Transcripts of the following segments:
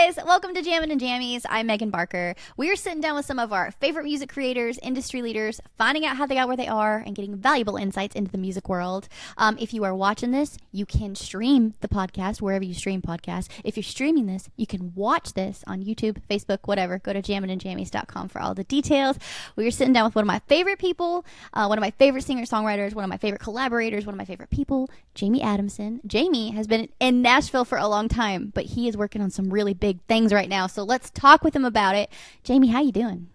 guys, welcome to Jammin and Jammies. I'm Megan Barker. We are sitting down with some of our favorite music creators, industry leaders, finding out how they got where they are and getting valuable insights into the music world. If you are watching this, you can stream the podcast wherever you stream podcasts. If you're streaming this, you can watch this on YouTube, Facebook, whatever. Go to jamminandjammies.com for all the details. We are sitting down with one of my favorite people, one of my favorite singer-songwriters, one of my favorite collaborators, one of my favorite people, Jamie Adamson. Jamie has been in Nashville for a long time, but he is working on some really big things right now. So let's talk with him about it. Jamie, how you doing?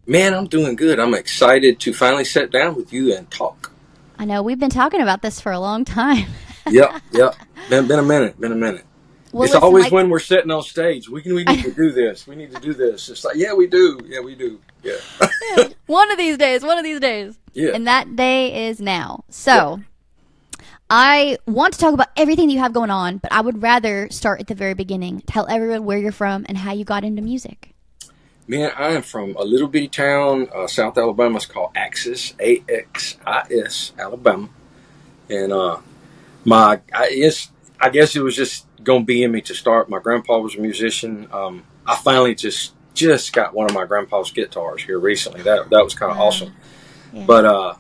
Man, I'm doing good. I'm excited to finally sit down with you and talk. I know we've been talking about this for a long time. Yep. Been a minute. Well, it's listen, always when we're sitting on stage. We need to do this. We need to do this. It's like, yeah, we do. Yeah. One of these days. Yeah. And that day is now. So I want to talk about everything that you have going on, but I would rather start at the very beginning. Tell everyone where you're from and how you got into music. Man, I am from a little bitty town, South Alabama. It's called Axis, A-X-I-S, Alabama. And I guess it was just going to be in me to start. My grandpa was a musician. I finally just got one of my grandpa's guitars here recently. That was kind of awesome. Yeah. But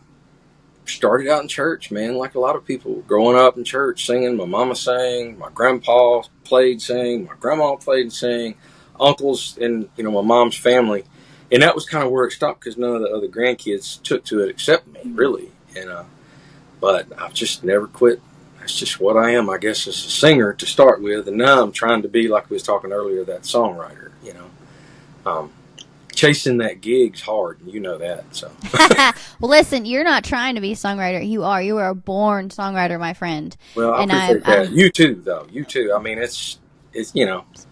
started out in church, man, like a lot of people. Growing up in church, singing. My mama sang. My grandpa played, sang. My grandma played and sang. Uncles and, my mom's family. And that was kind of where it stopped because none of the other grandkids took to it except me, really. And but I've just never quit. That's just what I am, I guess, as a singer to start with. And now I'm trying to be, like we was talking earlier, that songwriter, Chasing that gig's hard, and you know that. So, well, listen, you're not trying to be a songwriter. You are a born songwriter, my friend. Well, I appreciate that. You too, though. You too. I mean, it's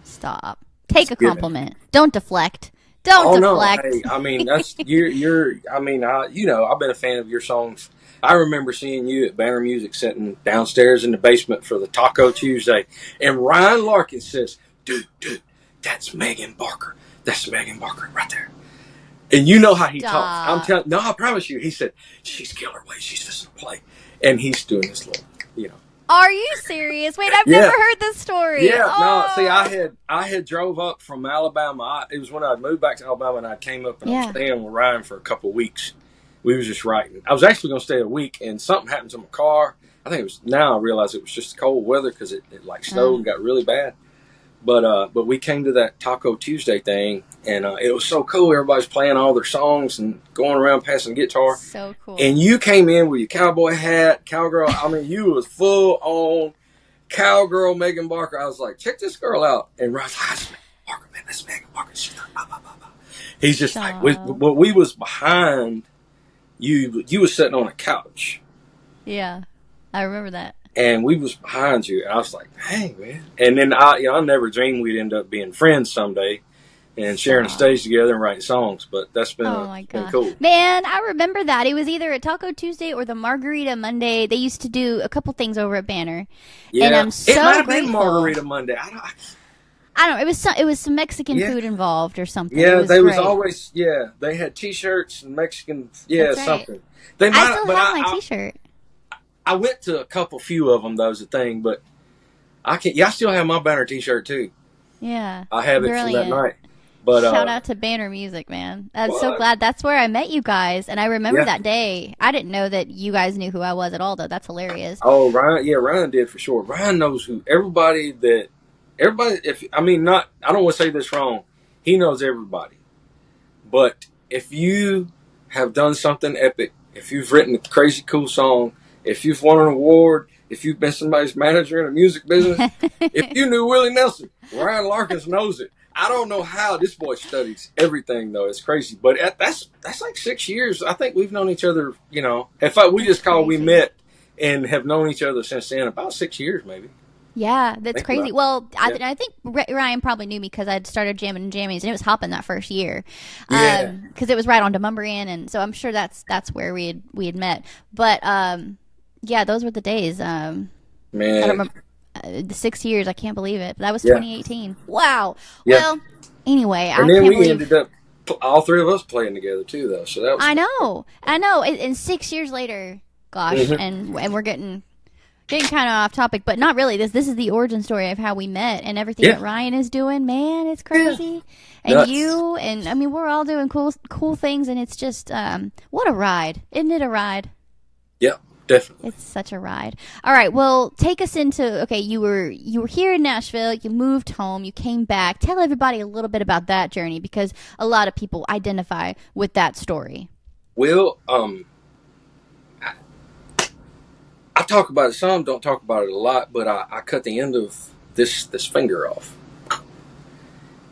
Stop. Take a compliment. Don't deflect. Don't deflect. No. Hey, I mean, that's you're. I mean, I've been a fan of your songs. I remember seeing you at Banner Music sitting downstairs in the basement for the Taco Tuesday, and Ryan Larkin says, "Dude, that's Megan Barker. That's Megan Barker right there." And you know how he talks. I'm telling. No, I promise you. He said, "She's killer way. She's just a play," and he's doing this little, Are you serious? Wait, I've never heard this story. Yeah, no. See, I had drove up from Alabama. It was when I moved back to Alabama, and I came up and I was staying with Ryan for a couple of weeks. We was just writing. I was actually going to stay a week, and something happened to my car. I think it was. Now I realize it was just cold weather because it like snowed and got really bad. But we came to that Taco Tuesday thing, and it was so cool. Everybody's playing all their songs and going around passing guitar. So cool. And you came in with your cowboy hat, cowgirl. I mean, you was full on cowgirl Megan Barker. I was like, check this girl out. And Ryan's like, that's Megan Barker, man. That's Megan Barker. She's like, blah, blah, blah, blah. He's just like, we was behind you. You was sitting on a couch. Yeah, I remember that. And we was behind you, and I was like, "Hey, man!" And then I never dreamed we'd end up being friends someday, and sharing a stage together and writing songs. But that's been been cool. Man, I remember that. It was either a Taco Tuesday or the Margarita Monday. They used to do a couple things over at Banner. Yeah, and I'm so it might have grateful. been Margarita Monday. I don't know. It was some Mexican food involved or something. Yeah, was always they had T-shirts and Mexican something. They might, I still have my T-shirt. I went to a few of them. That was the thing, but I can't. Yeah, I still have my Banner T-shirt too. Yeah, I have it from that night. But shout out to Banner Music, man. I'm so glad that's where I met you guys, and I remember that day. I didn't know that you guys knew who I was at all, though. That's hilarious. Oh, Ryan did for sure. Ryan knows who everybody. I don't want to say this wrong. He knows everybody, but if you have done something epic, if you've written a crazy cool song. If you've won an award, if you've been somebody's manager in a music business, if you knew Willie Nelson, Ryan Larkins knows it. I don't know how this boy studies everything, though. It's crazy. But that's like 6 years. I think we've known each other, we met and have known each other since then, about 6 years maybe. Yeah, that's crazy. Well, I think Ryan probably knew me because I'd started Jammin and Jammies, and it was hopping that first year. Because it was right on Demumbrian, and so I'm sure that's where we had met. But yeah, those were the days. Man, I don't remember the 6 years. I can't believe it. But that was 2018. Wow. Yeah. Well, anyway, and then we ended up all three of us playing together too, though. So that was. I know. And 6 years later, gosh, and we're getting Getting kind of off topic, but not really. This is the origin story of how we met and everything that Ryan is doing. Man, it's crazy. And Nuts. you and I mean, we're all doing cool things, and it's just what a ride, isn't it? A ride. Yeah, definitely. It's such a ride. All right, well, take us into you were here in Nashville. You moved home. You came back. Tell everybody a little bit about that journey because a lot of people identify with that story. Well, I talk about it some, don't talk about it a lot, but I cut the end of this finger off.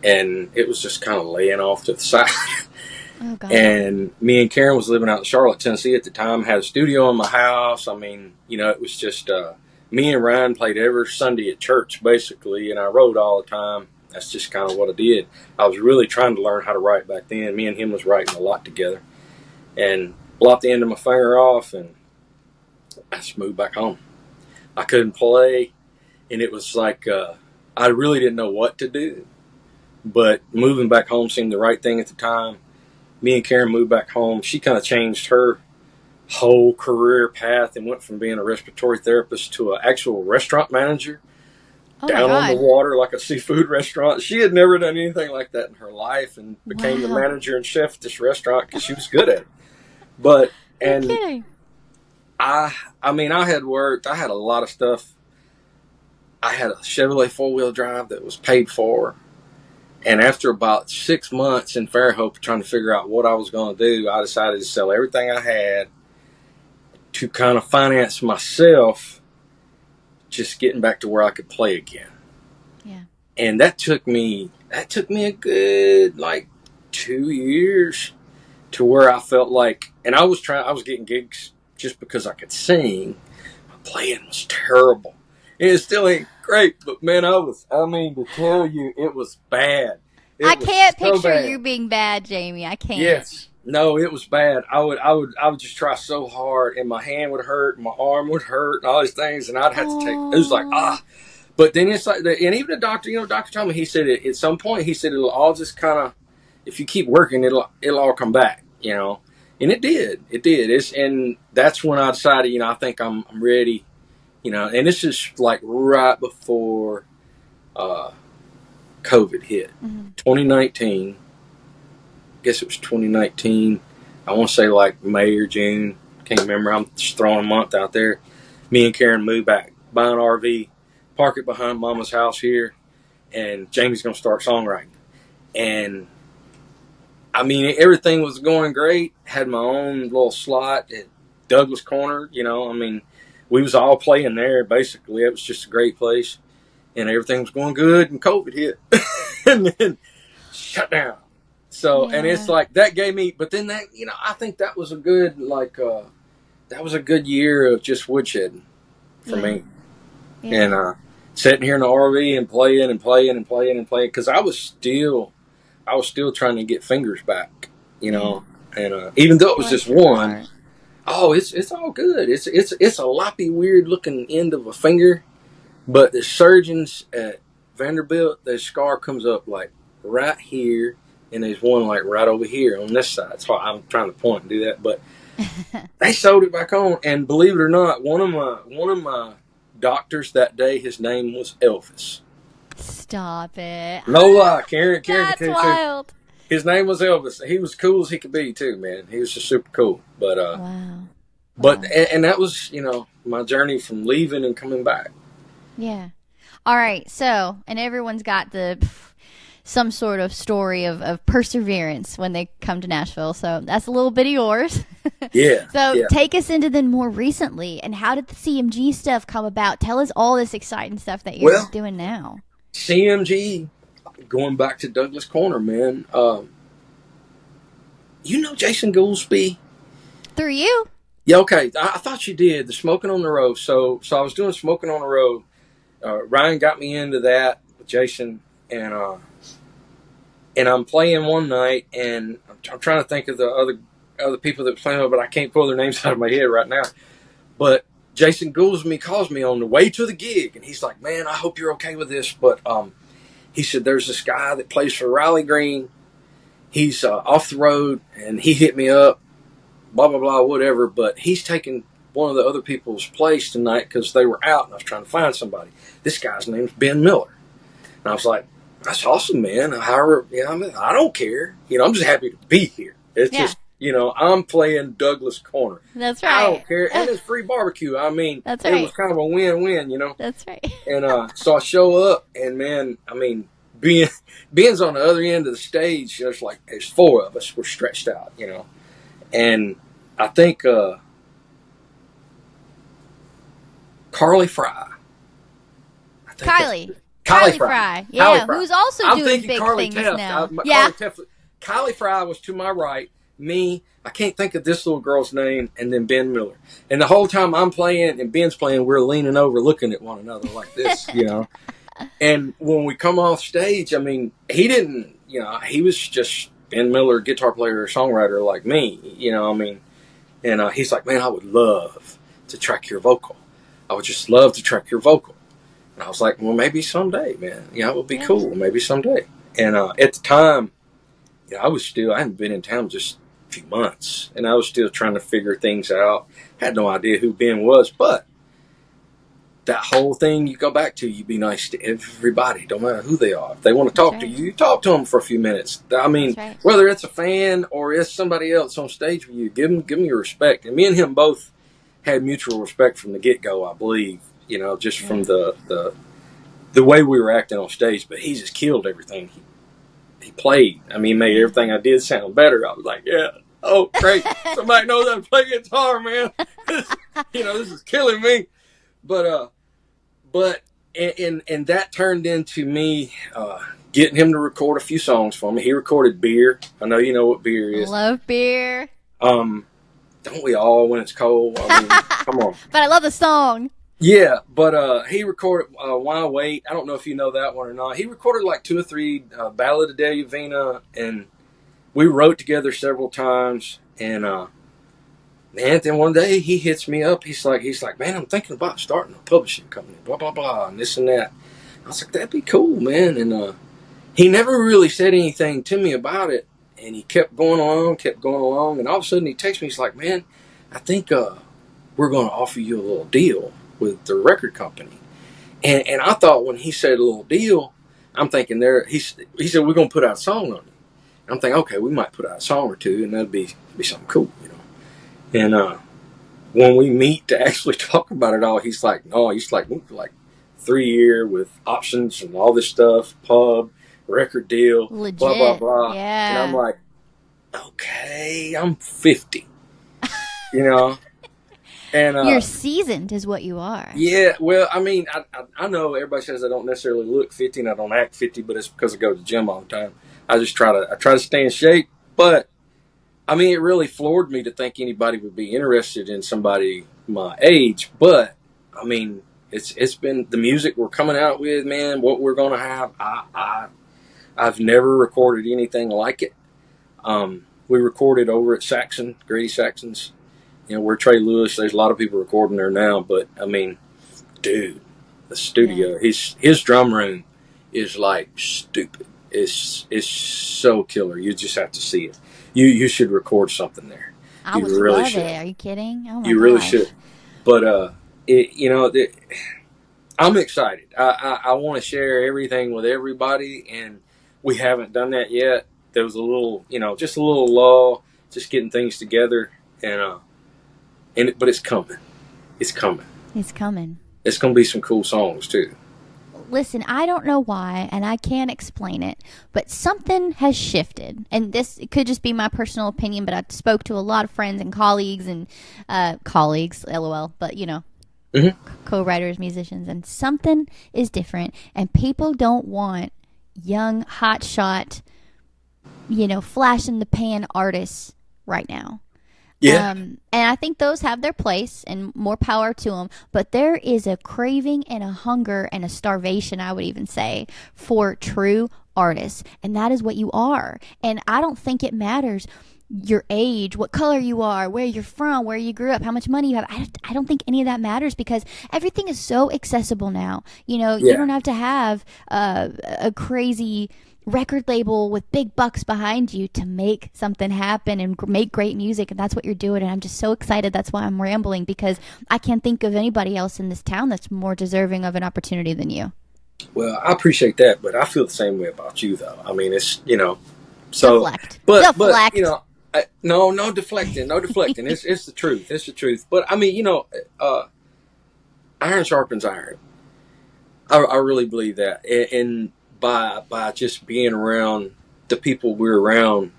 And it was just kind of laying off to the side. Oh, God. And me and Karen was living out in Charlotte, Tennessee at the time, had a studio in my house. I mean, it was just me and Ryan played every Sunday at church, basically, and I wrote all the time. That's just kind of what I did. I was really trying to learn how to write back then. Me and him was writing a lot together. And lopped the end of my finger off, and I just moved back home. I couldn't play, and it was like I really didn't know what to do. But moving back home seemed the right thing at the time. Me and Karen moved back home. She kind of changed her whole career path and went from being a respiratory therapist to an actual restaurant manager down on the water, like a seafood restaurant. She had never done anything like that in her life and became the manager and chef at this restaurant because she was good at it. But, and I mean, I had worked, I had a lot of stuff. I had a Chevrolet 4-wheel drive that was paid for. And after about 6 months in Fairhope trying to figure out what I was going to do, I decided to sell everything I had to kind of finance myself, just getting back to where I could play again. Yeah. And that took me a good, 2 years to where I felt like, and I was getting gigs just because I could sing. My playing was terrible. And it still ain't great, but man, to tell you, it was bad. I can't picture you being bad, Jamie. I can't. Yes. No, it was bad. I would just try so hard, and my hand would hurt, and my arm would hurt, and all these things, and I'd have to take, it was like, But then it's like, and even the doctor, doctor told me, he said at some point, he said it'll all just kind of, if you keep working, it'll all come back, and it did. And that's when I decided, I think I'm ready. And this is like right before COVID hit. 2019. I guess it was 2019. I want to say like May or June. Can't remember. I'm just throwing a month out there. Me and Karen moved back, buy an RV, park it behind Mama's house here, and Jamie's going to start songwriting. And I mean, everything was going great. Had my own little slot at Douglas Corner. We was all playing there, basically. It was just a great place. And everything was going good, and COVID hit. And then shut down. So, and it's like, that gave me, but then that, I think that was a good, that was a good year of just woodshedding for me. Yeah. And sitting here in the RV and playing, because I was still trying to get fingers back, and even though it was just one, it's all good. It's a loppy, weird looking end of a finger, but the surgeons at Vanderbilt, the scar comes up like right here, and there's one like right over here on this side. So I'm trying to point and do that, but they sewed it back on. And believe it or not, one of my doctors that day, his name was Elvis. Stop it! No lie, Karen. That's wild. His name was Elvis. He was cool as he could be too, man. He was just super cool. But wow. But and that was my journey from leaving and coming back. Yeah. All right. So, and everyone's got some sort of story of perseverance when they come to Nashville. So that's a little bit of yours. Yeah. So take us into then more recently, and how did the CMG stuff come about? Tell us all this exciting stuff that you're doing now. CMG, going back to Douglas Corner, man. Jason Goolsby? Through you? Yeah, okay. I thought you did. The Smoking on the Road. So I was doing Smoking on the Road. Ryan got me into that with Jason, and I'm playing one night, and I'm trying to think of the other people that were playing, but I can't pull their names out of my head right now. But Jason Goolsby calls me on the way to the gig, and he's like, "Man, I hope you're okay with this." But he said, "There's this guy that plays for Riley Green. He's off the road, and he hit me up, blah, blah, blah, whatever. But he's taking one of the other people's place tonight because they were out and I was trying to find somebody. This guy's name's Ben Miller. And I was like, that's awesome, man. However, I don't care. I'm just happy to be here. It's just, I'm playing Douglas Corner. That's right. I don't care. And it's free barbecue. I mean, that's it right. was kind of a win-win, That's right. And so I show up, and man, I mean, Ben's on the other end of the stage. There's four of us. We're stretched out, And I think Carly Fry. Kylie Fry. Yeah, Kylie Fry. Who's also I'm doing thinking big Carly things Teft. now. Kylie Fry was to my right. Me, I can't think of this little girl's name, and then Ben Miller. And the whole time I'm playing and Ben's playing, we're leaning over looking at one another like this, And when we come off stage, I mean, he didn't, he was just Ben Miller, guitar player or songwriter like me, And he's like, man, I would love to track your vocal. I would just love to track your vocal. And I was like, well, maybe someday, man. It would be cool. Maybe someday. And at the time, I hadn't been in town just a few months. And I was still trying to figure things out. Had no idea who Ben was. But that whole thing you go back to, you be nice to everybody. Don't matter who they are. If they want to talk to you, talk to them for a few minutes. I mean, whether it's a fan or it's somebody else on stage with you, give them your respect. And me and him both had mutual respect from the get-go, I believe. Just from the way we were acting on stage. But he just killed everything he played. I mean, made everything I did sound better. I was like, yeah, oh, great. Somebody knows how to play guitar, man. This is killing me. But that turned into me getting him to record a few songs for me. He recorded Beer. I know you know what Beer is. Love Beer. Don't we all when it's cold? I mean, come on. But I love the song. Yeah, but he recorded Why Wait. I don't know if you know that one or not. He recorded like 2 or 3 Ballad of Delia Vina, and we wrote together several times. And man, then one day he hits me up. He's like, man, I'm thinking about starting a publishing company, blah blah blah, and this and that. I was like, that'd be cool, man. And he never really said anything to me about it, and he kept going along, and all of a sudden he texts me. He's like, man, I think we're going to offer you a little deal with the record company. And I thought when he said a little deal, I'm thinking he said, we're going to put out a song on it. And I'm thinking, okay, we might put out a song or two, and that'd be something cool, And when we meet to actually talk about it all, he's like, no, he's like 3-year with options and all this stuff, pub, record deal, legit, blah, blah, blah. Yeah. And I'm like, okay, I'm 50, And you're seasoned is what you are. Yeah, well, I mean, I know everybody says I don't necessarily look 50 and I don't act 50, but it's because I go to the gym all the time. I try to stay in shape, but I mean, it really floored me to think anybody would be interested in somebody my age. But I mean, it's been the music we're coming out with, man. What we're gonna have, I've never recorded anything like it. We recorded over at Saxon, Grady Saxon's. We're Trey Lewis. There's a lot of people recording there now, but I mean, dude, the studio, his drum room is like stupid. It's so killer. You just have to see it. You should record something there. I would really love should. it. Are you kidding? Oh my You really gosh. should. But I'm excited. I want to share everything with everybody, and we haven't done that yet. There was a little, just a little lull, just getting things together, but it's coming. It's coming. It's coming. It's going to be some cool songs too. Listen, I don't know why, and I can't explain it, but something has shifted. And it could just be my personal opinion, but I spoke to a lot of friends and colleagues LOL, but co-writers, musicians, and something is different. And people don't want young, hotshot, flash in the pan artists right now. Yeah. And I think those have their place and more power to them. But there is a craving and a hunger and a starvation, I would even say, for true artists. And that is what you are. And I don't think it matters your age, what color you are, where you're from, where you grew up, how much money you have. I don't think any of that matters because everything is so accessible now. You don't have to have a crazy record label with big bucks behind you to make something happen and make great music, and that's what you're doing, and I'm just so excited. That's why I'm rambling, because I can't think of anybody else in this town that's more deserving of an opportunity than you. Well, I appreciate that, but I feel the same way about you, though. I mean, it's, so, Deflect. but Deflect. no deflecting, no deflecting. It's the truth. It's the truth. But I mean, iron sharpens iron. I really believe that, and by just being around the people we're around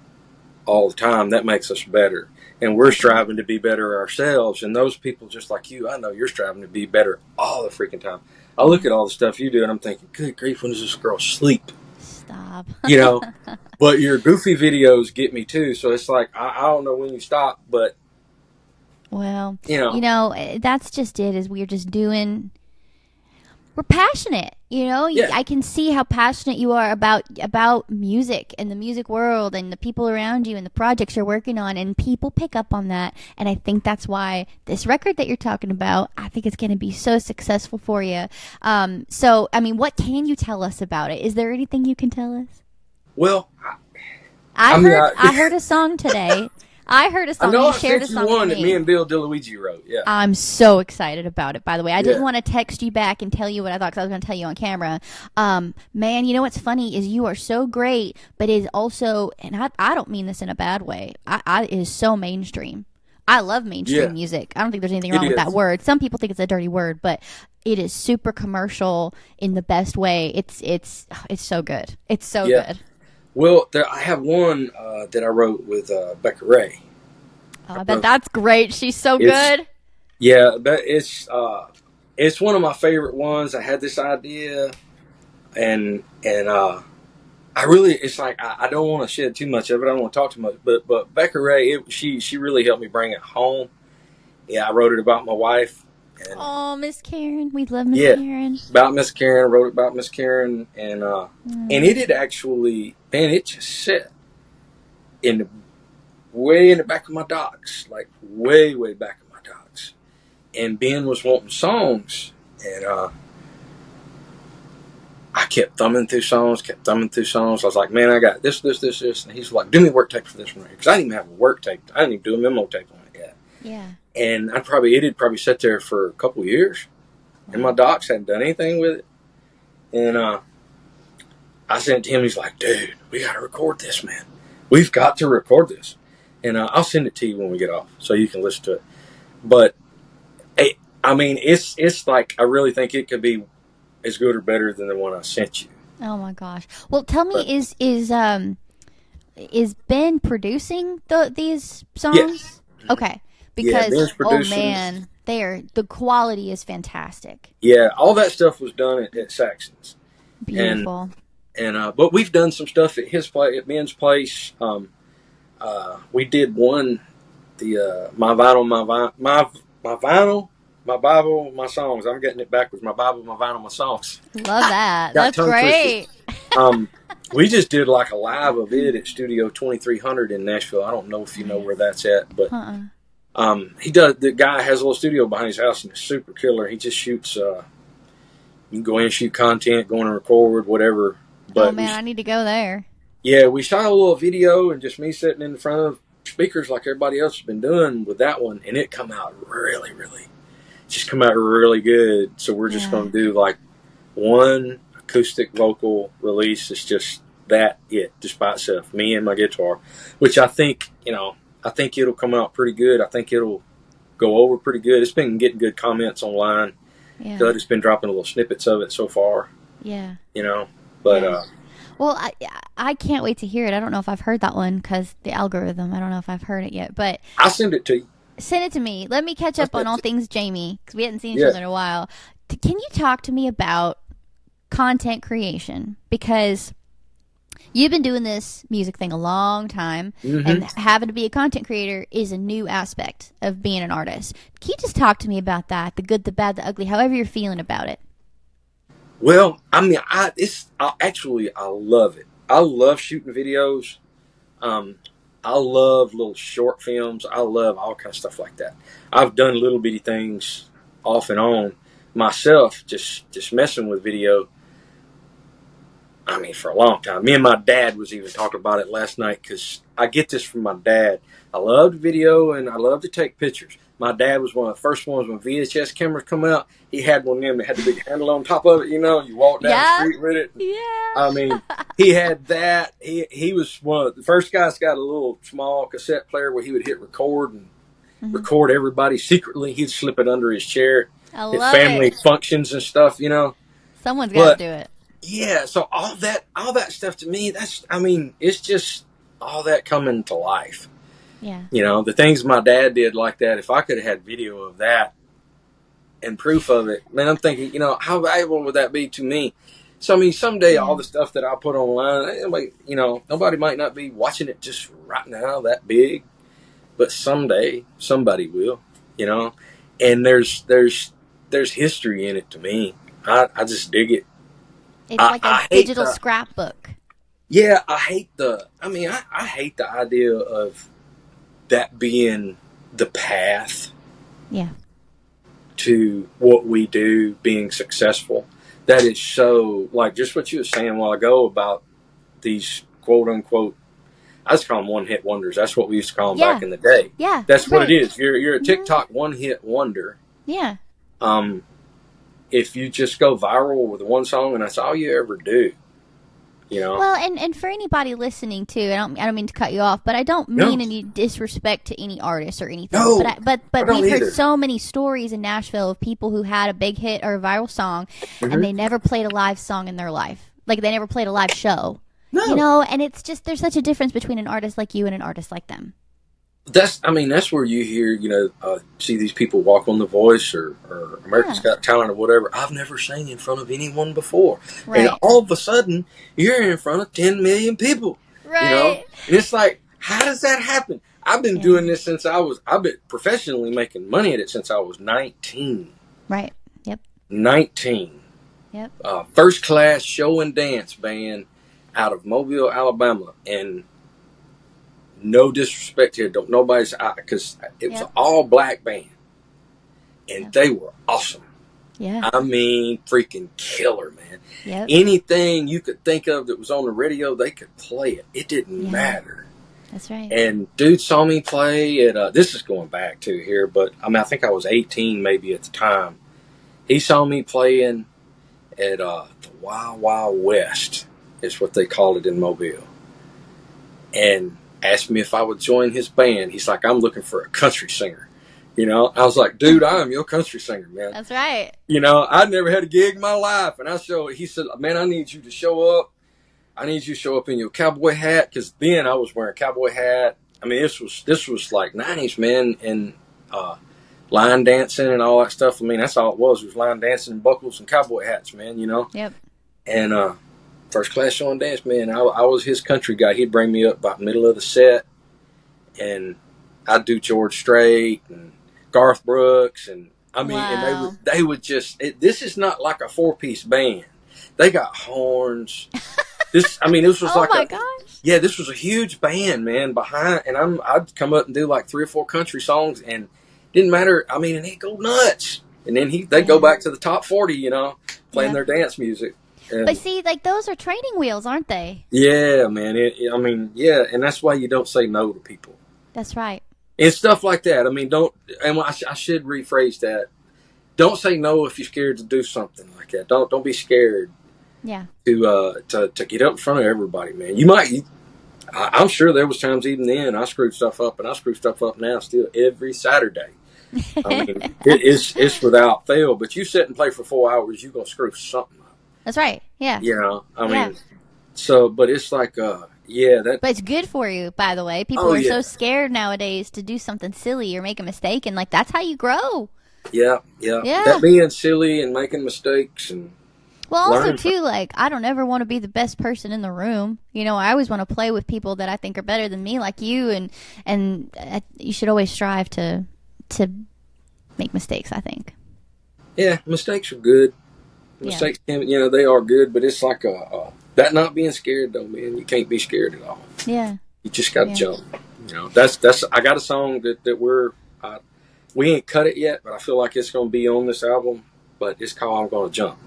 all the time, that makes us better. And we're striving to be better ourselves. And those people just like you, I know you're striving to be better all the freaking time. I look at all the stuff you do and I'm thinking, good grief, when does this girl sleep? Stop. But your goofy videos get me too. So it's like, I don't know when you stop, but. Well, that's just it, is we're just doing. We're passionate, Yeah. I can see how passionate you are about music and the music world and the people around you and the projects you're working on, and people pick up on that. And I think that's why this record that you're talking about, I think it's going to be so successful for you. So, I mean, what can you tell us about it? Is there anything you can tell us? Well, I heard a song today. I heard a song. I know you I shared sent a you song one with that me. me and Bill DeLuigi wrote. Yeah, I'm so excited about it. By the way, I didn't Yeah. want to text you back and tell you what I thought, because I was going to tell you on camera. Man, you know what's funny is you are so great, but it is also, and I don't mean this in a bad way. It is so mainstream. I love mainstream Yeah. music. I don't think there's anything It wrong with that is. word. Some people think it's a dirty word, but it is super commercial in the best way. It's so good. It's so Yeah. good. Well, I have one that I wrote with Becca Ray. Oh, I bet that's great. She's so It's- good. Yeah, it's one of my favorite ones. I had this idea, and I really, it's like I don't want to shed too much of it. I don't want to talk too much, but Becca Ray, she really helped me bring it home. Yeah, I wrote it about my wife, and Oh, Miss Karen. We love Miss Yeah. Karen. about Miss Karen. Wrote it about Miss Karen, and it had actually, man, it just sat way in the back of my docs, like way back of my docs. And Ben was wanting songs, and I kept thumbing through songs. I was like, man, I got this. And he's like, do me a work tape for this one. Because I didn't even have a work tape. I didn't even do a memo tape on it yet. Yeah. And it had probably sat there for a couple of years. And my docs hadn't done anything with it. And I sent it to him. He's like, dude, we got to record this, man. We've got to record this. And I'll send it to you when we get off so you can listen to it. But, it's like, I really think it could be as good or better than the one I sent you. Oh my gosh. Well, tell me, is Ben producing these songs? Yes. Okay. Yeah, Because Ben's producing. man, the quality is fantastic. Yeah, all that stuff was done at Saxon's. Beautiful. And but we've done some stuff at his place, at Ben's place. We did one, the my vinyl, my Bible, my songs. I'm getting it backwards. My Bible, my vinyl, my songs. Love that. Got That's tongue great. We just did like a live of it at Studio 2300 in Nashville. I don't know if you know where that's at, but the guy has a little studio behind his house and it's super killer. He just shoots. You can go in and shoot content, go in and record, whatever. But oh man, I need to go there. yeah, we shot a little video and just me sitting in front of speakers like everybody else has been doing with that one, and it come out really good. So we're just going to do like one acoustic vocal release. It's just just by itself, me and my guitar, which I think it'll come out pretty good. I think it'll go over pretty good. It's been getting good comments online. Yeah. Doug has been dropping little snippets of it so far. Yeah. But Yeah. Well, I can't wait to hear it. I don't know if I've heard that one because the algorithm. I don't know if I've heard it yet, but I'll send it to you. Send it to me. Let me catch up on all things Jamie, because we hadn't seen each Yeah. other in a while. Can you talk to me about content creation? Because you've been doing this music thing a long time, and having to be a content creator is a new aspect of being an artist. Can you just talk to me about that? The good, the bad, the ugly, however you're feeling about it. Well, I mean, I love it. I love shooting videos. I love little short films. I love all kinds of stuff like that. I've done little bitty things off and on myself, just messing with video. I mean, for a long time. Me and my dad was even talking about it last night because I get this from my dad. I love to video and I love to take pictures. My dad was one of the first ones when VHS cameras come out. He had one of them that had the big handle on top of it, you know. You walk down the street with it. Yeah. I mean, he had that. He was one of the first guys got a little small cassette player where he would hit record and record everybody secretly. He'd slip it under his chair I at love family it. functions and stuff, you know. Someone's got to do it. Yeah, so all that stuff to me, it's just all that coming to life. Yeah. You know, the things my dad did like that, if I could have had video of that and proof of it, man, I'm thinking, you know, how valuable would that be to me? So, I mean, someday all the stuff that I put online, you know, nobody might not be watching it just right now that big, but someday somebody will, you know, and there's history in it to me. I just dig it. It's like a digital scrapbook. Yeah, I hate the idea of that being the path to what we do, being successful. That is so, like just what you were saying a while ago about these quote unquote, I just call them one-hit wonders. That's what we used to call them back in the day. Yeah. That's what it is. You're a TikTok one-hit wonder. Yeah. If you just go viral with one song and that's all you ever do. You know? Well, and for anybody listening too, I don't mean to cut you off, but I don't mean any disrespect to any artist or anything. No, but we've either. heard so many stories in Nashville of people who had a big hit or a viral song, and they never played a live song in their life. Like they never played a live show. No. You know, and it's just there's such a difference between an artist like you and an artist like them. That's where you hear, you know, see these people walk on The Voice or America's Got Talent or whatever. I've never sang in front of anyone before. Right. And all of a sudden, you're in front of 10 million people. Right. You know? And it's like, how does that happen? I've been doing this since I've been professionally making money at it since I was 19. Right. Yep. 19. Yep. First class show and dance band out of Mobile, Alabama. And no disrespect here, don't nobody's because it was an all black band, and they were awesome. Yeah, I mean, freaking killer, man. Yep. Anything you could think of that was on the radio, they could play it. It didn't matter. That's right. And dude saw me play at. This is going back to here, but I mean, I think I was 18 maybe at the time. He saw me playing at the Wild Wild West, is what they called it in Mobile, and asked me if I would join his band. He's like, I'm looking for a country singer. You know, I was like, dude, I am your country singer, man. That's right. You know, I'd never had a gig in my life. And he said, man, I need you to show up. I need you to show up in your cowboy hat. Because then I was wearing a cowboy hat. I mean, this was like 90s, man. And line dancing and all that stuff. I mean, that's all it was line dancing and buckles and cowboy hats, man, you know. Yep. And first class show and dance, man. I was his country guy. He'd bring me up about middle of the set, and I'd do George Strait and Garth Brooks, and I mean, and they would just. This is not like a 4-piece band. They got horns. This was oh like my gosh. Yeah, this was a huge band, man. Behind, and I'd come up and do like 3 or 4 country songs, and didn't matter. I mean, and they'd go nuts, and then they'd go back to the top 40, you know, playing their dance music. But see, like those are training wheels, aren't they? Yeah, man. And that's why you don't say no to people. That's right. And stuff like that. I mean, I should rephrase that. Don't say no if you're scared to do something like that. Don't be scared. Yeah. To get up in front of everybody, man. I'm sure there was times even then I screwed stuff up, and I screw stuff up now still every Saturday. I mean, it's without fail. But you sit and play for 4 hours, you're gonna screw something up. That's right. Yeah. You know, I mean, so, but it's like, But it's good for you, by the way. People are so scared nowadays to do something silly or make a mistake, and like that's how you grow. Yeah. That being silly and making mistakes and. Well, also too, like I don't ever want to be the best person in the room. You know, I always want to play with people that I think are better than me, like you, and you should always strive to make mistakes. I think. Yeah, mistakes are good. Mistakes, you know, they are good, but it's like that not being scared though, man. You can't be scared at all. Yeah. You just got to jump. You know, that's. I got a song that we ain't cut it yet, but I feel like it's going to be on this album. But it's called "I'm Gonna Jump."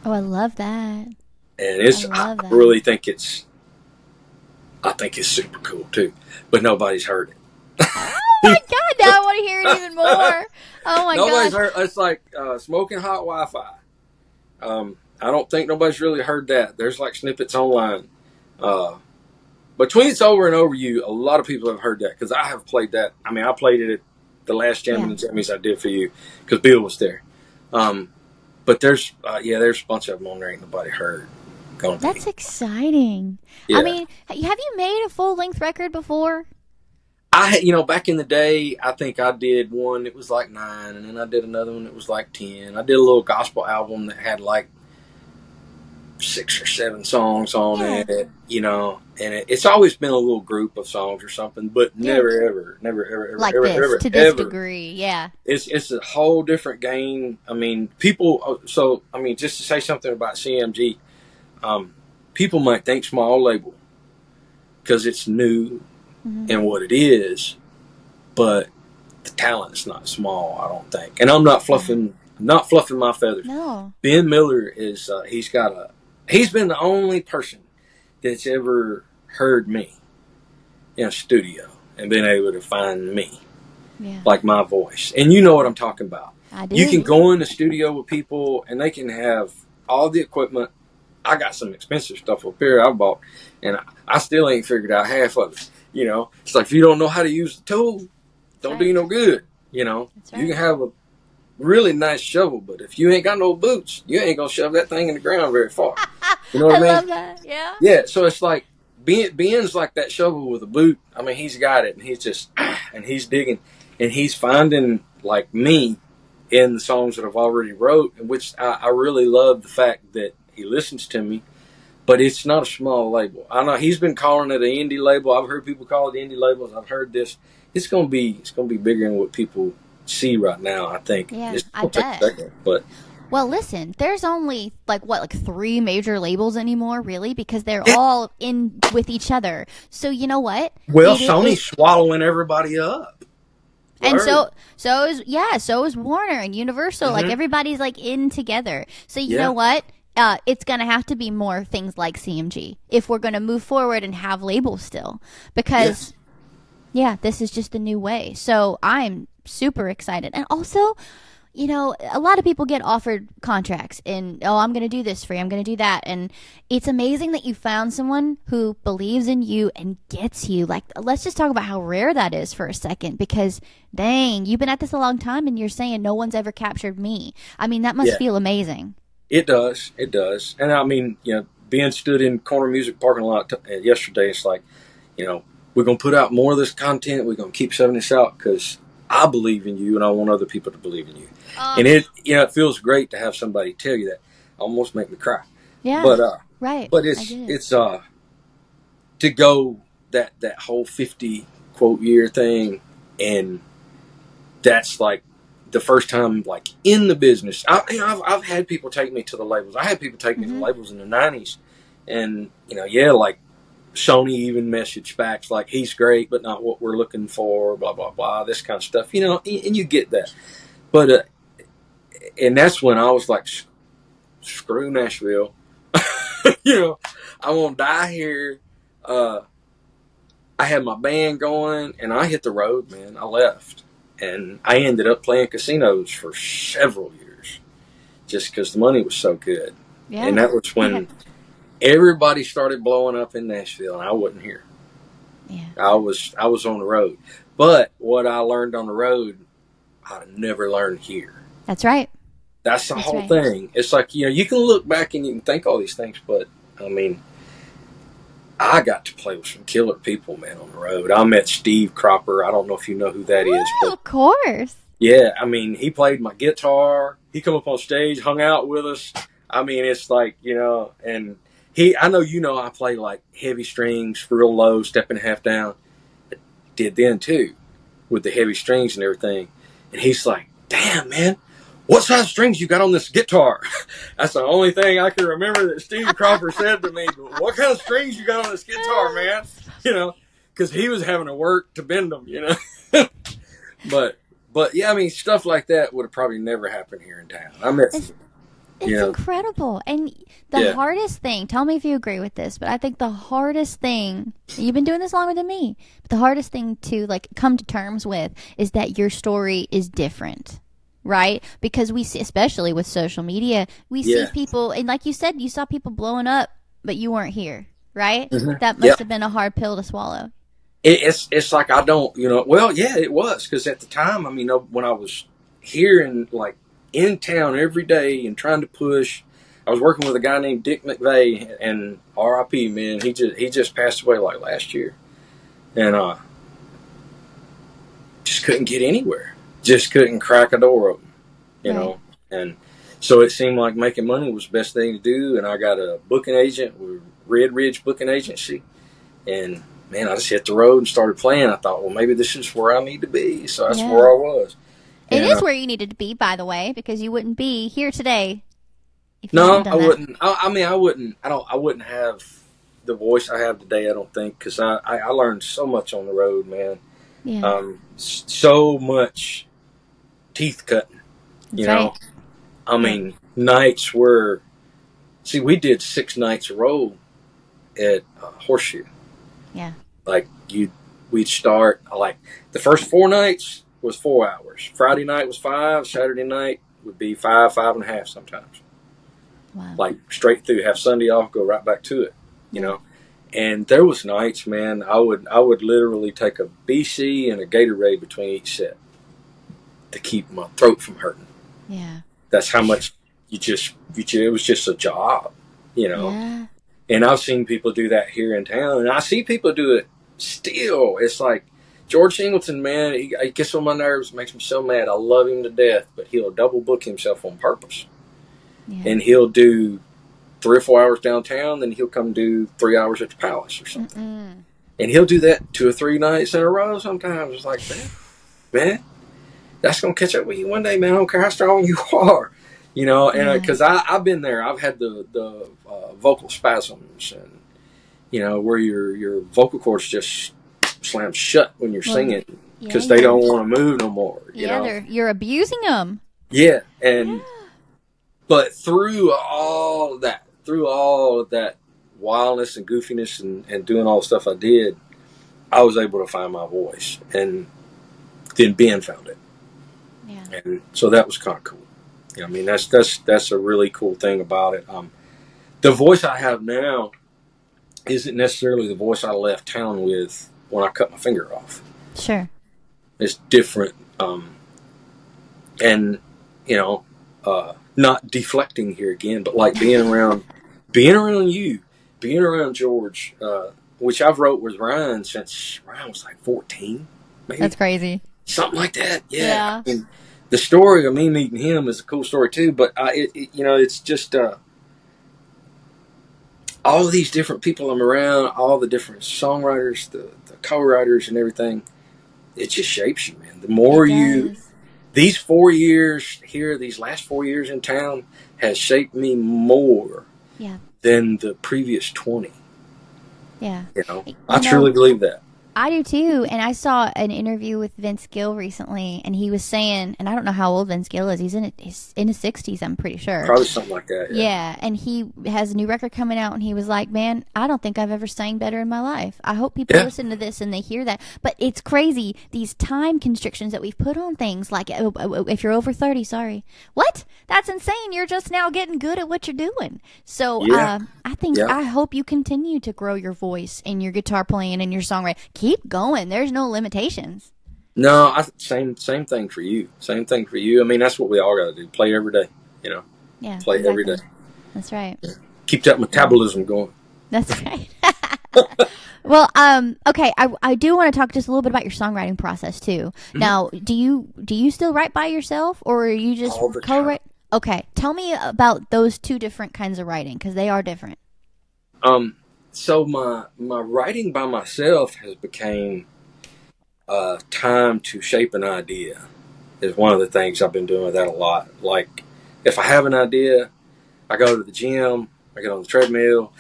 Oh, I love that. And I love that. really think I think it's super cool too, but nobody's heard it. Oh my God! Now I want to hear it even more. Oh my Nobody's God! heard. It's like smoking hot Wi-Fi. I don't think nobody's really heard that. There's like snippets online. Between It's Over and Over You, a lot of people have heard that because I have played that. I mean, I played it at the last Jammin and Jammies I did for you because Bill was there. But there's a bunch of them on there ain't nobody heard. That's exciting. Yeah. I mean, have you made a full length record before? Back in the day, I think I did one that was like 9, and then I did another one that was like 10. I did a little gospel album that had like 6 or 7 songs on it, and it's always been a little group of songs or something, but never ever like ever, this ever, to this ever. degree. Yeah, it's a whole different game. I mean, people. So I mean, just to say something about CMG, people might think small label because it's new and what it is, but the talent's not small. I don't think, and I'm not fluffing my feathers. No, Ben Miller is he's been the only person that's ever heard me in a studio and been able to find me, like my voice. And you know what I'm talking about. I do. You can go in the studio with people and they can have all the equipment. I got some expensive stuff up here I bought, and I still ain't figured out half of it. It's like if you don't know how to use the tool, don't do you no good. You can have a really nice shovel, but if you ain't got no boots, you ain't gonna shove that thing in the ground very far. You know what I mean? I love that. Yeah. Yeah. So it's like Ben's like that shovel with a boot. I mean, he's got it, and he's just and he's digging, and he's finding like me in the songs that I've already wrote, which I really love the fact that he listens to me. But it's not a small label. I know he's been calling it an indie label. I've heard people call it indie labels. I've heard this. It's gonna be bigger than what people see right now. I think. Yeah, I bet. Well, listen, there's only like 3 major labels anymore, really, because they're all in with each other. So you know what? Well, Sony's swallowing everybody up. And so is Warner and Universal. Like everybody's like in together. So you know what? It's going to have to be more things like CMG if we're going to move forward and have labels still. Because, this is just the new way. So I'm super excited. And also, a lot of people get offered contracts and, I'm going to do this for you. I'm going to do that. And it's amazing that you found someone who believes in you and gets you. Like, let's just talk about how rare that is for a second because, dang, you've been at this a long time and you're saying no one's ever captured me. I mean, that must feel amazing. It does. And I mean, Ben stood in Corner Music parking lot yesterday. It's like, we're going to put out more of this content. We're going to keep shoving this out because I believe in you and I want other people to believe in you. And it feels great to have somebody tell you that. Almost make me cry. Yeah. But, right. But it's to go that whole 50 quote year thing. And that's like, the first time, like in the business, I've had people take me to the labels. I had people take me to the labels in the 90s, and like Sony even messaged back like he's great, but not what we're looking for. Blah blah blah. This kind of stuff, and you get that. But and that's when I was like, screw Nashville. I won't die here. I had my band going, and I hit the road, man. I left. And I ended up playing casinos for several years just because the money was so good. Yeah. And that was when everybody started blowing up in Nashville, and I wasn't here. Yeah. I was on the road. But what I learned on the road, I never learned here. That's right. That's the whole thing. It's like, you can look back and you can think all these things, but, I mean, I got to play with some killer people, man, on the road. I met Steve Cropper. I don't know if you know who that is. But of course. Yeah, I mean, he played my guitar. He come up on stage, hung out with us. I mean, it's like, and I know I play like heavy strings, real low, step and a half down. I did then too, with the heavy strings and everything. And he's like, damn, man, what size strings you got on this guitar? That's the only thing I can remember that Steve Cropper said to me. What kind of strings you got on this guitar, man? Because he was having to work to bend them, But yeah, I mean, stuff like that would have probably never happened here in town. It's incredible. And the hardest thing, tell me if you agree with this, but I think the hardest thing, you've been doing this longer than me, but the hardest thing to like come to terms with is that your story is different, right? Because we see, especially with social media, we see people, and like you said, you saw people blowing up, but you weren't here, right? Mm-hmm. That must have been a hard pill to swallow. It's like I don't, well, yeah, it was. Because at the time, I mean, when I was here and like in town every day and trying to push, I was working with a guy named Dick McVeigh, and R.I.P. man, he just passed away like last year, and just couldn't get anywhere, just couldn't crack a door open, you know, and so it seemed like making money was the best thing to do, and I got a booking agent with Red Ridge Booking Agency, and man, I just hit the road and started playing. I thought, well, maybe this is where I need to be, so that's where I was. It is where you needed to be, by the way, because you wouldn't be here today. No, I wouldn't. I mean, I wouldn't. I wouldn't have the voice I have today. I don't think, because I learned so much on the road, man. Yeah. So much teeth cutting. You know, I mean, nights were. See, we did 6 nights a row at Horseshoe. Yeah. Like we'd start like the first 4 nights was 4 hours. Friday night was 5. Saturday night would be 5.5 sometimes. Wow. Like straight through. Have Sunday off, go right back to it. You know. And there was nights, man. I would literally take a BC and a Gatorade between each set to keep my throat from hurting. Yeah. That's how much it was just a job, you know. Yeah. And I've seen people do that here in town, and I see people do it still. It's like George Singleton, man, he gets on my nerves, makes me so mad. I love him to death, but he'll double book himself on purpose. Yeah. And he'll do 3 or 4 hours downtown, then he'll come do 3 hours at the Palace or something. Mm-mm. And he'll do that 2 or 3 nights in a row sometimes. It's like, man, that's going to catch up with you one day, man. I don't care how strong you are. You know, and because I've been there. I've had the vocal spasms, and, you know, where your vocal cords just slam shut when you're singing because they don't want to move no more. You know? You're abusing them. Yeah, and but through all of that wildness and goofiness and doing all the stuff I did, I was able to find my voice, and then Ben found it. Yeah, and so that was kind of cool. You know, I mean, that's a really cool thing about it. The voice I have now isn't necessarily the voice I left town with when I cut my finger off. Sure. It's different. And, you know, not deflecting here again, but like being around you, being around George, which I've wrote with Ryan since Ryan was like 14, maybe. That's crazy. Something like that. Yeah. I mean, the story of me meeting him is a cool story too, but you know, it's just all of these different people I'm around, all the different songwriters, the co-writers, and everything. It just shapes you, man. The more these 4 years here, these last 4 years in town, has shaped me more than the previous 20. Yeah, you know, I truly believe that. I do too, and I saw an interview with Vince Gill recently, and he was saying, and I don't know how old Vince Gill is. He's in his 60s, I'm pretty sure. Probably something like that. Yeah, and he has a new record coming out, and he was like, "Man, I don't think I've ever sang better in my life. I hope people listen to this and they hear that." But it's crazy, these time constrictions that we've put on things, like if you're over 30, sorry, what? That's insane. You're just now getting good at what you're doing. So I hope you continue to grow your voice and your guitar playing and your songwriting. Keep going. There's no limitations. No, same thing for you. Same thing for you. I mean, that's what we all got to do. Play every day, you know. Yeah, play every day. That's right. Yeah. Keep that metabolism going. That's right. Well, okay. I do want to talk just a little bit about your songwriting process too. Mm-hmm. Now, do you still write by yourself, or are you just co-write? Okay, tell me about those two different kinds of writing, because they are different. So my writing by myself has became time to shape an idea. Is one of the things I've been doing with that a lot. Like, if I have an idea, I go to the gym, I get on the treadmill,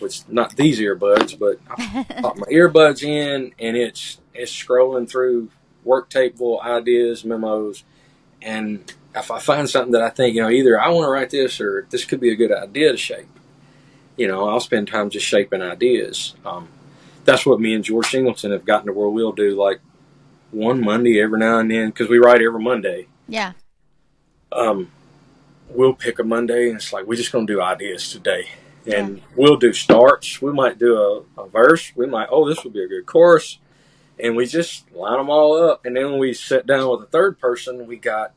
with not these earbuds, but I pop my earbuds in, and it's scrolling through work tape full ideas, memos, and if I find something that I think, either I want to write this or this could be a good idea to shape, I'll spend time just shaping ideas. That's what me and George Singleton have gotten to where we'll do like one Monday every now and then, because we write every Monday. Yeah. We'll pick a Monday and it's like, we're just going to do ideas today. And we'll do starts. We might do a verse. We might, this would be a good chorus. And we just line them all up. And then when we sit down with a third person, we got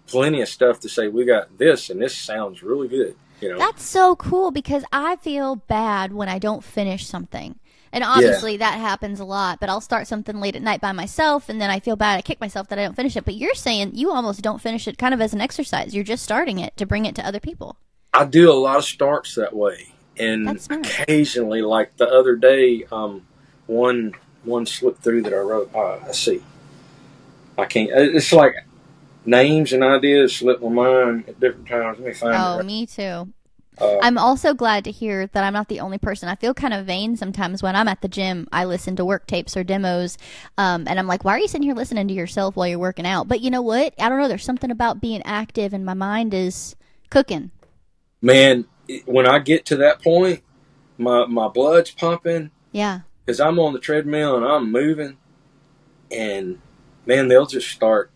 plenty of stuff to say. We got this, and this sounds really good. That's so cool, because I feel bad when I don't finish something. And obviously that happens a lot, but I'll start something late at night by myself, and then I feel bad. I kick myself that I don't finish it. But you're saying you almost don't finish it kind of as an exercise. You're just starting it to bring it to other people. I do a lot of starts that way. And occasionally, like the other day, one slipped through that I wrote. Let's see. I can't. It's like names and ideas slip my mind at different times. Let me find it. Oh, me too. I'm also glad to hear that I'm not the only person. I feel kind of vain sometimes when I'm at the gym. I listen to work tapes or demos, and I'm like, why are you sitting here listening to yourself while you're working out? But you know what? I don't know. There's something about being active, and my mind is cooking. Man, when I get to that point, my blood's pumping. Yeah. Because I'm on the treadmill and I'm moving, and man, they'll just start.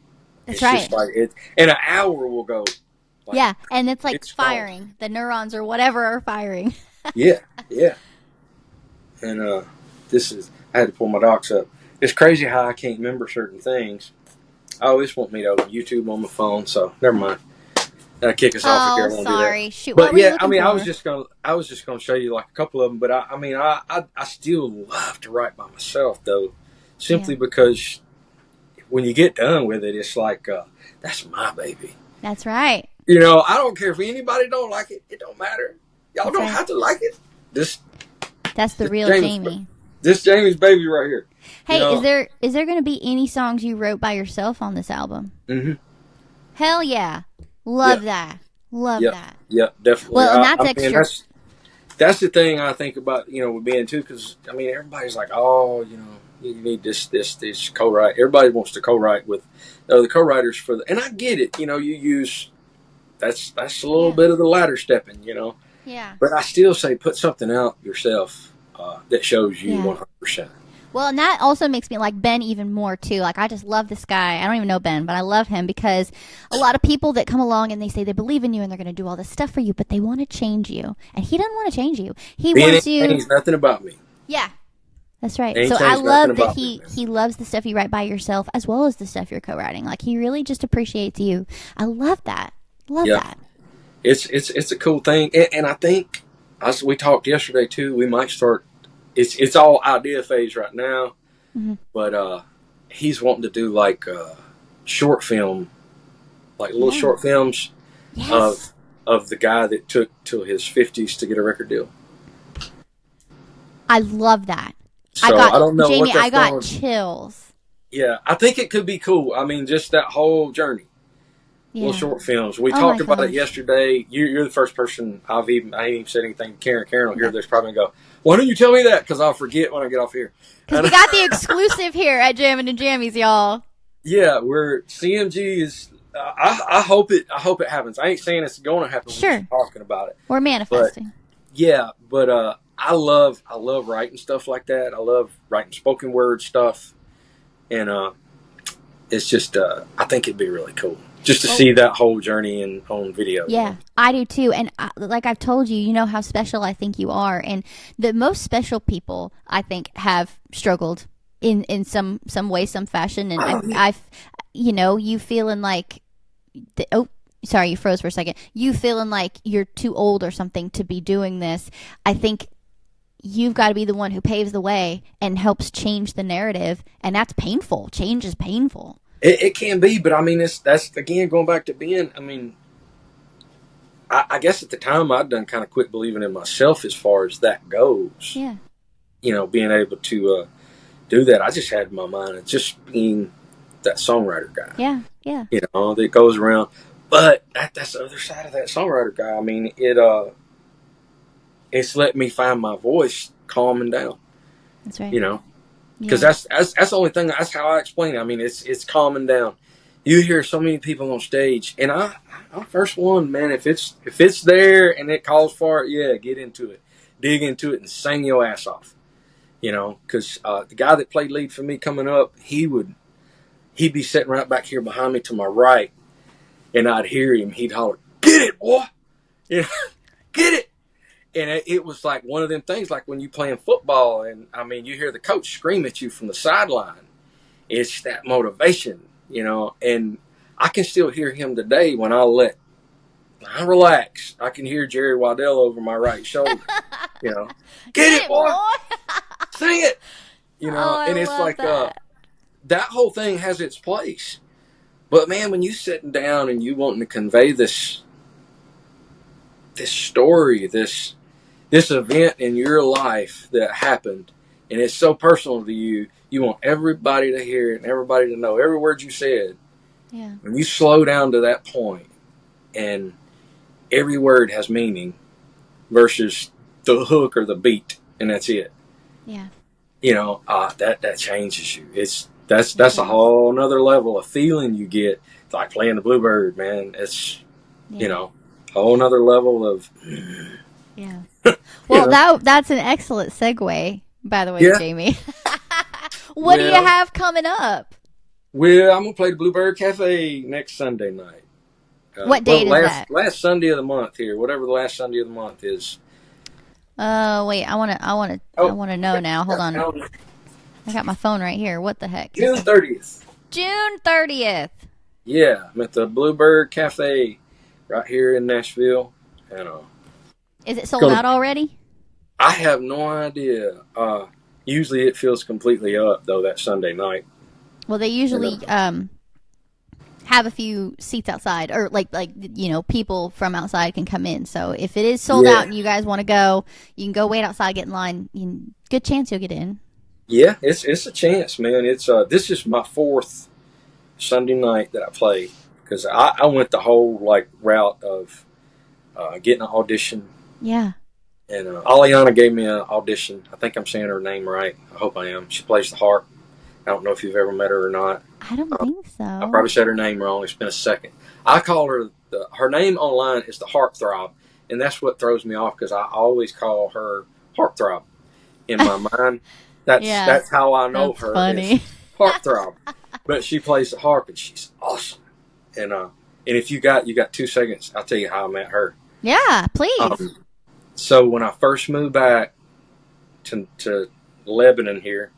That's it's right. Just like and an hour will go. Like, yeah, and it's like firing. Gone. The neurons or whatever are firing. Yeah. And I had to pull my docs up. It's crazy how I can't remember certain things. I always want me to open YouTube on my phone, so never mind. That'll kick us off if you want to do that. Shoot. But yeah, I was just gonna show you like a couple of them. But I still love to write by myself though, simply because when you get done with it, it's like that's my baby. That's right. I don't care if anybody don't like it. It don't matter. Y'all don't have to like it. That's the real Jamie. This Jamie's baby right here. Hey, is there going to be any songs you wrote by yourself on this album? Mm-hmm. Hell yeah. Love that. Love that. Yep, definitely. Well, and that's extra. That's the thing I think about, with being too, because, everybody's like, you need this co-write. Everybody wants to co-write with the co-writers and I get it, you use, that's a little bit of the ladder stepping, Yeah. But I still say put something out yourself that shows you 100%. Well, and that also makes me like Ben even more, too. Like, I just love this guy. I don't even know Ben, but I love him because a lot of people that come along and they say they believe in you and they're going to do all this stuff for you, but they want to change you. And he doesn't want to change you. He wants you. He's nothing about me. Yeah. That's right. So I love that he loves the stuff you write by yourself as well as the stuff you're co-writing. Like, he really just appreciates you. I love that. Love that. It's a cool thing. And I think, as we talked yesterday, too, we might start. It's all idea phase right now, but he's wanting to do like short film, like little short films of the guy that took till his 50s to get a record deal. I love that. So I don't know, Jamie, I got chills. Yeah, I think it could be cool. Just that whole journey. Little short films. We talked about it yesterday. You're the first person I ain't even said anything. Karen will hear this probably and go, why don't you tell me that? Because I'll forget when I get off here. Because we got the exclusive here at Jammin and Jammies, y'all. Yeah, we're CMG is. I hope it happens. I ain't saying it's going to happen. Sure. We're just talking about it. We're manifesting. But I love writing stuff like that. I love writing spoken word stuff, and it's just I think it'd be really cool. Just to see that whole journey on video. Yeah, I do too. And like I've told you, you know how special I think you are. And the most special people, I think, have struggled in some way, some fashion. And I've you feeling like, sorry, you froze for a second. You feeling like you're too old or something to be doing this. I think you've got to be the one who paves the way and helps change the narrative. And that's painful. Change is painful. It can be, but that's again going back to Ben. I guess at the time I'd done kind of quit believing in myself as far as that goes. Yeah. Being able to do that, I just had in my mind of just being that songwriter guy. Yeah, yeah. That goes around, but that's the other side of that songwriter guy. It's let me find my voice, calming down. That's right. Because that's the only thing. That's how I explain it. It's calming down. you hear so many people on stage, and I'm first one, man. If it's there and it calls for it, yeah, get into it, dig into it, and sing your ass off. You know, because the guy that played lead for me coming up, he'd be sitting right back here behind me to my right, and I'd hear him. He'd holler, "Get it, boy! You know, get it!" And it was like one of them things, like when you playing football, and I mean, you hear the coach scream at you from the sideline. It's that motivation, you know. And I can still hear him today when I relax. I can hear Jerry Waddell over my right shoulder. You know, get it, boy! Sing it! You know, Oh, and I it's love like that. That whole thing has its place. But man, when you sitting down and you wanting to convey this story, this event in your life that happened, and it's so personal to you, you want everybody to hear it and everybody to know every word you said. Yeah. When you slow down to that point, and every word has meaning versus the hook or the beat, and that's it. Yeah. You know, that changes you. That's a whole nother level of feeling you get. It's like playing the Bluebird, man. It's you know, a whole nother level of Yeah. Well, that's an excellent segue, by the way, yeah. Jamie. What do you have coming up? Well, I'm gonna play the Bluebird Cafe next Sunday night. What date is that? Last Sunday of the month here, whatever the last Sunday of the month is. Wait, I wanna know now. Hold on. I got my phone right here. What the heck? June 30th. June 30th. Yeah, I'm at the Bluebird Cafe right here in Nashville. And is it sold out already? I have no idea. Usually it feels completely up though that Sunday night. Well, they usually have a few seats outside, or like people from outside can come in. So if it is sold out and you guys want to go, you can go wait outside, get in line. Good chance you'll get in. Yeah, it's a chance, man. It's this is my 4th Sunday night that I play, because I went the whole route of getting an audition. Yeah. And Aliana gave me an audition. I think I'm saying her name right. I hope I am. She plays the harp. I don't know if you've ever met her or not. I don't think so. I probably said her name wrong. It's been a second. I call her her name online is the Heartthrob, and that's what throws me off, because I always call her Heartthrob in my mind. That's how I know her. Funny. Heartthrob, but she plays the harp and she's awesome. And if you got 2 seconds, I'll tell you how I met her. Yeah, please. So when I first moved back to Lebanon here,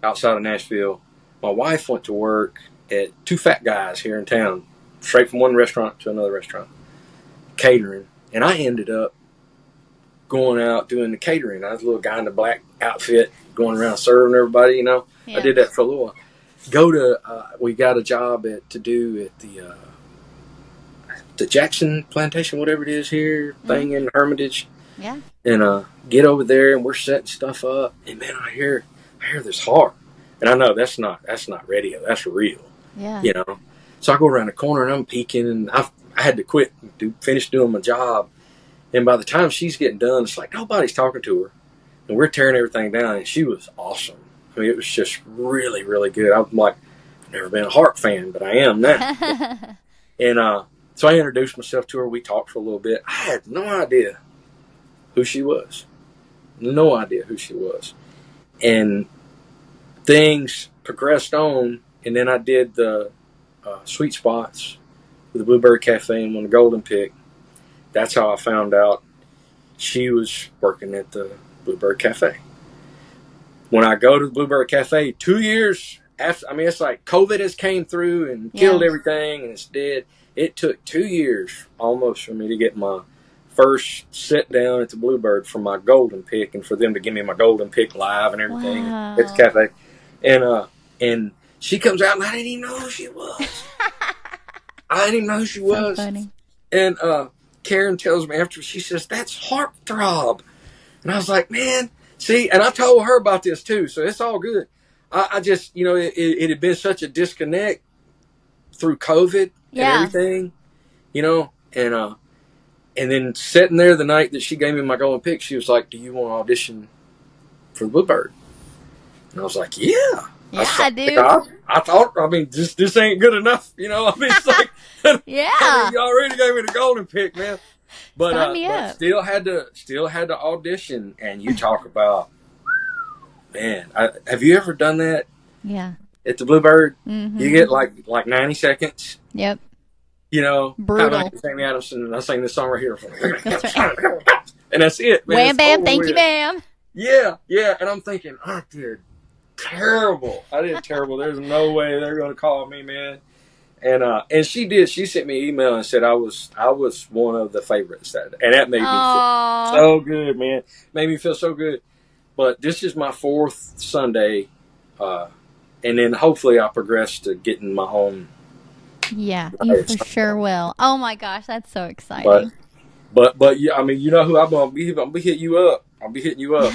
outside of Nashville, my wife went to work at 2 fat guys here in town, straight from one restaurant to another restaurant, catering. And I ended up going out doing the catering. I was a little guy in a black outfit going around serving everybody, you know. Yeah. I did that for a little while. We got a job to do at the Jackson Plantation, whatever it is here, thing in Hermitage. Yeah. And get over there, and we're setting stuff up. And man, I hear this harp, and I know that's not radio, that's real. Yeah. You know. So I go around the corner and I'm peeking, and I had to quit, finish doing my job. And by the time she's getting done, it's like nobody's talking to her, and we're tearing everything down. And she was awesome. I mean, it was just really, really good. I'm like, I've never been a harp fan, but I am now. And so I introduced myself to her. We talked for a little bit. I had no idea who she was. No idea who she was. And things progressed on, and then I did the sweet spots with the Bluebird Cafe and won the Golden Pick. That's how I found out she was working at the Bluebird Cafe. When I go to the Bluebird Cafe, 2 years after, I mean, it's like COVID has came through and killed everything, and it's dead. It took 2 years almost for me to get my first sit down at the Bluebird for my Golden Pick, and for them to give me my Golden Pick live and everything at the cafe. And she comes out, and I didn't even know who she was. I didn't even know who she was. So funny. And Karen tells me after, she says, "That's Heartthrob." And I was like, man, see, and I told her about this too, so it's all good. I just, you know, it had been such a disconnect through COVID and everything, you know, and then sitting there the night that she gave me my Golden Pick, she was like, "Do you want to audition for the Bluebird?" And I was like, "Yeah." Yeah, dude. I thought, I mean, this ain't good enough. You know, I mean, it's like, Yeah. I mean, you already gave me the golden pick, man. Sign me But up. still had to audition. And you talk about, man, have you ever done that? Yeah. At the Bluebird, Mm-hmm. you get like 90 seconds. Yep. You know, brutal. Kind of like Jamie Adamson, and I sing this song right here. That's right. And that's it, man. Wham, bam, thank you, ma'am. Yeah. And I'm thinking, I did terrible. There's no way they're going to call me, man. And she did. She sent me an email and said I was one of the favorites, and that made me feel so good, man. Made me feel so good. But this is my 4th Sunday, and then hopefully I progress to getting my own. Yeah, you for sure will. Oh my gosh, that's so exciting. But yeah, I mean, you know who I'm gonna be hitting you up. I'll be hitting you up.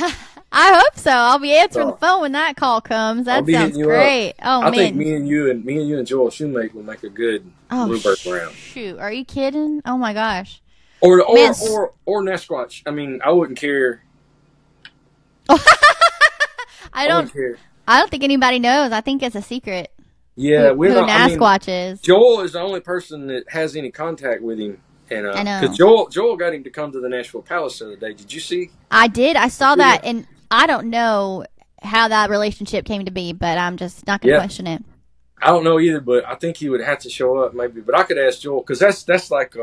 I hope so. I'll be answering the phone when that call comes. That sounds great. Oh man, I think me and you and Joel Shoemake will make a good Bluebird round. Shoot, are you kidding? Oh my gosh. Or Nesquatch. I mean, I wouldn't care. I don't care. I don't think anybody knows. I think it's a secret. Yeah, who Nasquatch is. Joel is the only person that has any contact with him. And I know. Because Joel got him to come to the Nashville Palace the other day. Did you see? I did. I saw that, and I don't know how that relationship came to be, but I'm just not going to question it. I don't know either, but I think he would have to show up maybe. But I could ask Joel, because that's like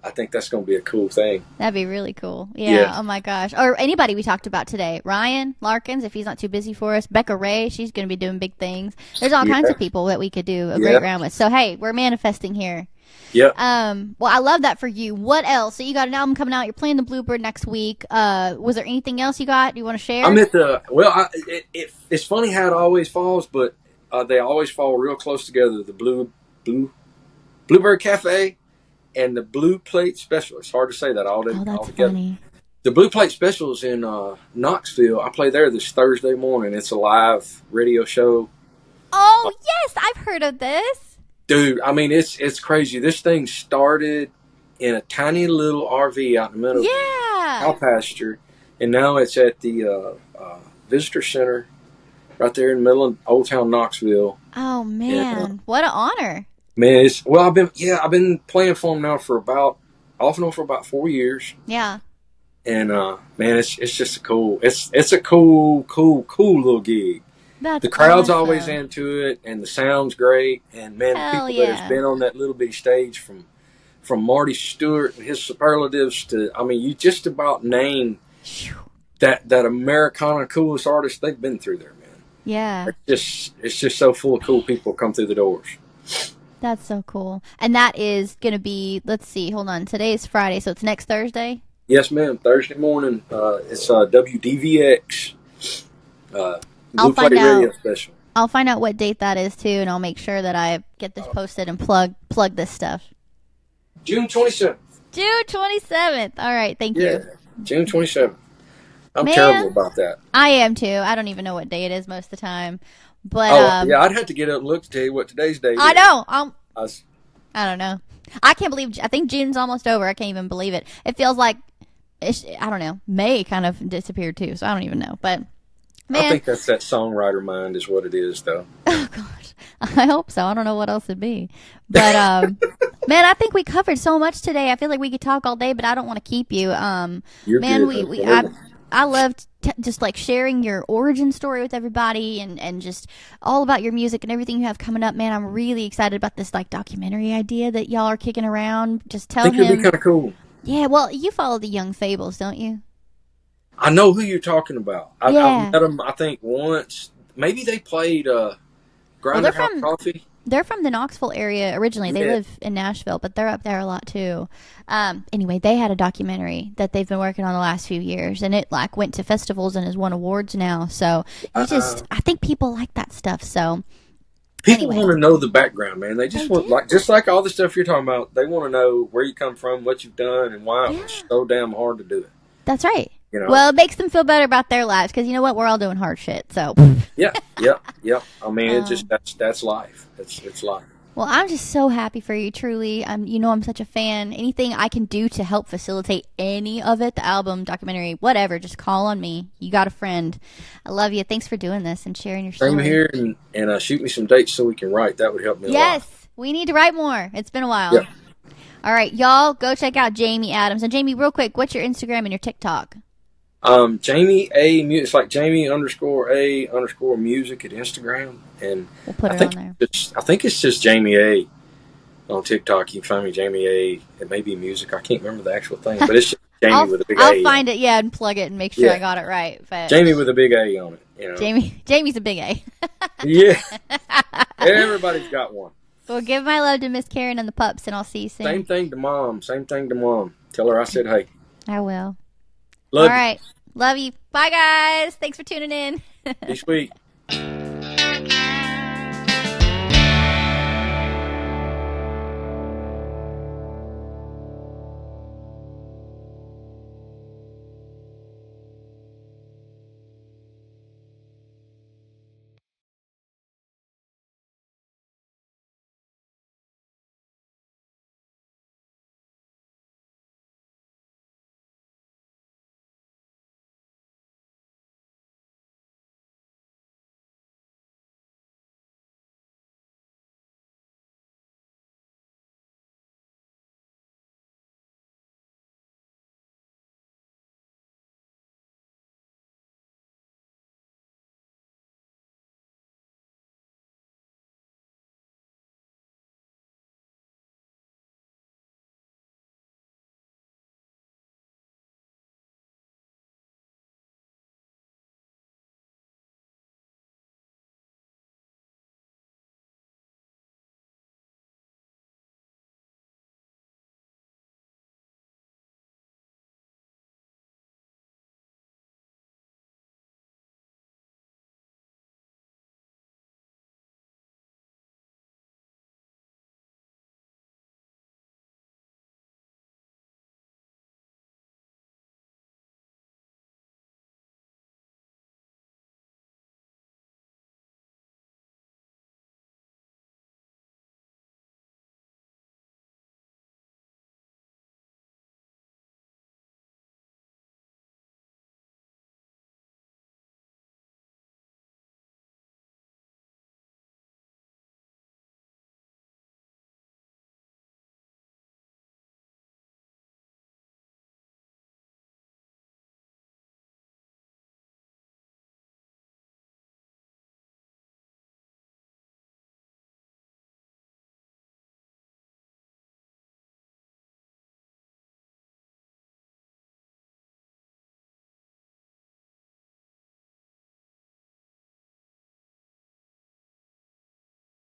I think that's going to be a cool thing. That'd be really cool. Yeah. Oh my gosh. Or anybody we talked about today. Ryan Larkins, if he's not too busy for us. Becca Ray, she's going to be doing big things. There's all kinds of people that we could do a great round with. So hey, we're manifesting here. Yep. Well, I love that for you. What else? So you got an album coming out. You're playing the Bluebird next week. Was there anything else you got? You want to share? I'm at the it's funny how it always falls, but they always fall real close together. The Bluebird Cafe and the Blue Plate Special. It's hard to say that all that's together. Funny. The Blue Plate Special is in Knoxville. I play there this Thursday morning. It's a live radio show. Oh yes, I've heard of this. Dude, I mean, it's crazy. This thing started in a tiny little RV out in the middle of the cow pasture, and now it's at the visitor center right there in the middle of Old Town Knoxville. Oh man, what an honor! Man, I've been playing for them now off and on for about 4 years. Yeah. And man, it's just it's a cool little gig. That's the crowd's awesome. Always into it, and the sound's great. And man, Hell people that has been on that little bitty stage from Marty Stewart and his superlatives to, I mean, you just about name that Americana coolest artist, they've been through there, man. Yeah. It's just so full of cool people come through the doors. That's so cool. And that is going to be, let's see, hold on. Today's Friday, so it's next Thursday? Yes, ma'am. Thursday morning. It's WDVX. Blue Plate Radio Special. I'll find out what date that is, too, and I'll make sure that I get this posted and plug this stuff. June 27th. June 27th. All right, thank you. June 27th. I'm terrible about that. I am, too. I don't even know what day it is most of the time. But I'd have to get up and look to tell you what today's day is. I know. I don't know. I can't believe, I think June's almost over. I can't even believe it. It feels like, I don't know, May kind of disappeared, too, so I don't even know. But man, I think that's that songwriter mind is what it is, though. Oh, gosh. I hope so. I don't know what else it'd be. But, man, I think we covered so much today. I feel like we could talk all day, but I don't want to keep you. You're man, good. I loved just like sharing your origin story with everybody and just all about your music and everything you have coming up, man. I'm really excited about this like documentary idea that y'all are kicking around. Just tell him. I think it'd be kind of cool. Yeah, well, you follow the Young Fables, don't you? I know who you're talking about. I've met them, I think, once. Maybe they played Grinder House Coffee. They're from the Knoxville area originally. They live in Nashville, but they're up there a lot too. Anyway, they had a documentary that they've been working on the last few years, and it like went to festivals and has won awards now. So I think people like that stuff. So people want to know the background, man. They just want just like all the stuff you're talking about. They want to know where you come from, what you've done, and why it was so damn hard to do it. That's right. You know? Well, it makes them feel better about their lives because you know what? We're all doing hard shit. So yeah. I mean, it's just that's life. It's life. Well, I'm just so happy for you, truly. I'm such a fan. Anything I can do to help facilitate any of it, the album, documentary, whatever, just call on me. You got a friend. I love you. Thanks for doing this and sharing your Same story. here, and shoot me some dates so we can write. That would help me a lot. Yes, we need to write more. It's been a while. Yep. All right, y'all, go check out Jamie Adams. And Jamie, real quick, what's your Instagram and your TikTok? Jamie A. It's like Jamie _A_ music at Instagram, and We'll put I it think on there. I think it's just Jamie A. on TikTok. You can find me Jamie A. It may be music. I can't remember the actual thing, but it's just Jamie with a big A. I'll find it, yeah, and plug it and make sure I got it right. But Jamie with a big A on it. You know. Jamie's a big A. Yeah. Everybody's got one. Well, give my love to Miss Karen and the pups, and I'll see you soon. Same thing to mom. Same thing to mom. Tell her I said hey. I will. Love All right. Love you. Bye, guys. Thanks for tuning in. you. Be sweet.